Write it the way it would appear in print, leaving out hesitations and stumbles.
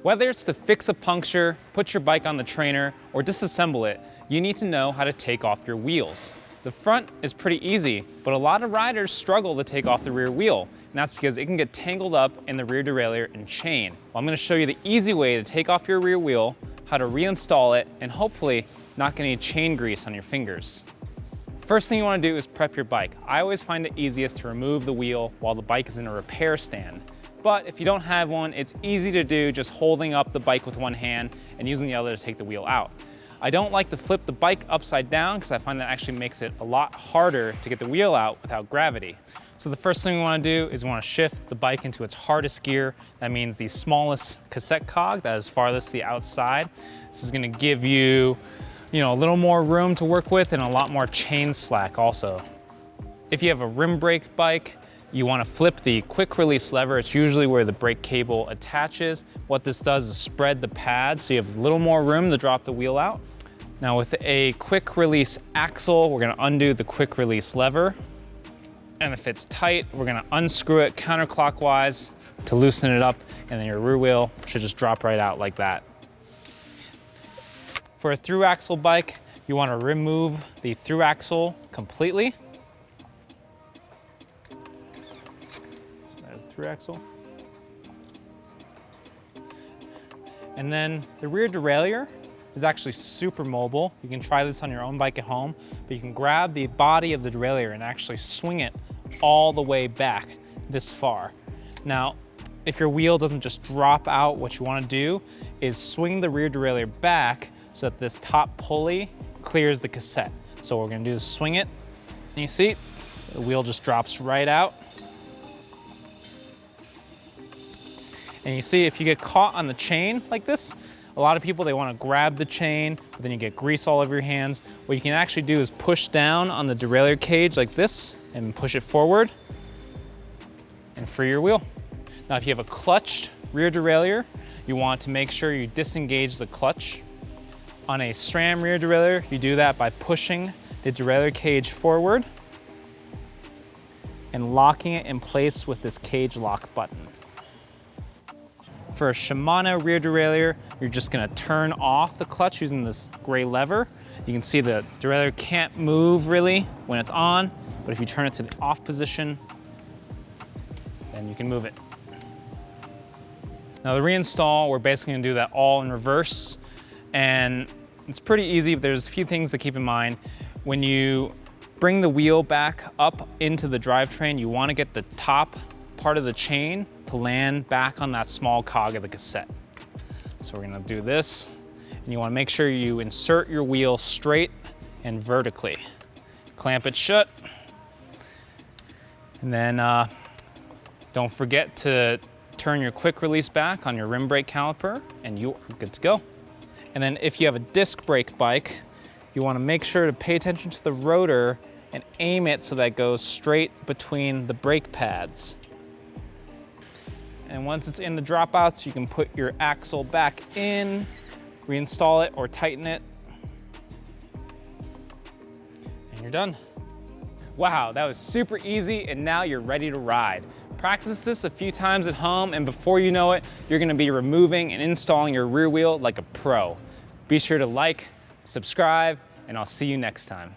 Whether it's to fix a puncture, put your bike on the trainer, or disassemble it, you need to know how to take off your wheels. The front is pretty easy, but a lot of riders struggle to take off the rear wheel, and that's because it can get tangled up in the rear derailleur and chain. Well, I'm going to show you the easy way to take off your rear wheel, how to reinstall it, and hopefully not get any chain grease on your fingers. First thing you want to do is prep your bike. I always find it easiest to remove the wheel while the bike is in a repair stand. But if you don't have one, it's easy to do just holding up the bike with one hand and using the other to take the wheel out. I don't like to flip the bike upside down because I find that actually makes it a lot harder to get the wheel out without gravity. So the first thing we want to do is we want to shift the bike into its hardest gear. That means the smallest cassette cog that is farthest to the outside. This is going to give you, a little more room to work with and a lot more chain slack also. If you have a rim brake bike, you want to flip the quick release lever. It's usually where the brake cable attaches. What this does is spread the pad so you have a little more room to drop the wheel out. Now with a quick release axle, we're going to undo the quick release lever. And if it's tight, we're going to unscrew it counterclockwise to loosen it up, and then your rear wheel should just drop right out like that. For a through-axle bike, you want to remove the through-axle completely. So there's the through-axle. And then the rear derailleur is actually super mobile. You can try this on your own bike at home, but you can grab the body of the derailleur and actually swing it all the way back this far. Now, if your wheel doesn't just drop out, what you want to do is swing the rear derailleur back so that this top pulley clears the cassette. So what we're going to do is swing it, and you see, the wheel just drops right out. And you see, if you get caught on the chain like this, a lot of people, they want to grab the chain, but then you get grease all over your hands. What you can actually do is push down on the derailleur cage like this and push it forward and free your wheel. Now, if you have a clutched rear derailleur, you want to make sure you disengage the clutch. On a SRAM rear derailleur, you do that by pushing the derailleur cage forward and locking it in place with this cage lock button. For a Shimano rear derailleur, you're just gonna turn off the clutch using this gray lever. You can see the derailleur can't move really when it's on, but if you turn it to the off position, then you can move it. Now the reinstall, we're basically gonna do that all in reverse, and it's pretty easy, but there's a few things to keep in mind. When you bring the wheel back up into the drivetrain, you wanna get the top part of the chain to land back on that small cog of the cassette. So we're gonna do this, and you wanna make sure you insert your wheel straight and vertically. Clamp it shut, and then don't forget to turn your quick release back on your rim brake caliper, and you're good to go. And then if you have a disc brake bike, you wanna make sure to pay attention to the rotor and aim it so that it goes straight between the brake pads. And once it's in the dropouts, you can put your axle back in, reinstall it or tighten it, and you're done. Wow, that was super easy, and now you're ready to ride. Practice this a few times at home, and before you know it, you're gonna be removing and installing your rear wheel like a pro. Be sure to like, subscribe, and I'll see you next time.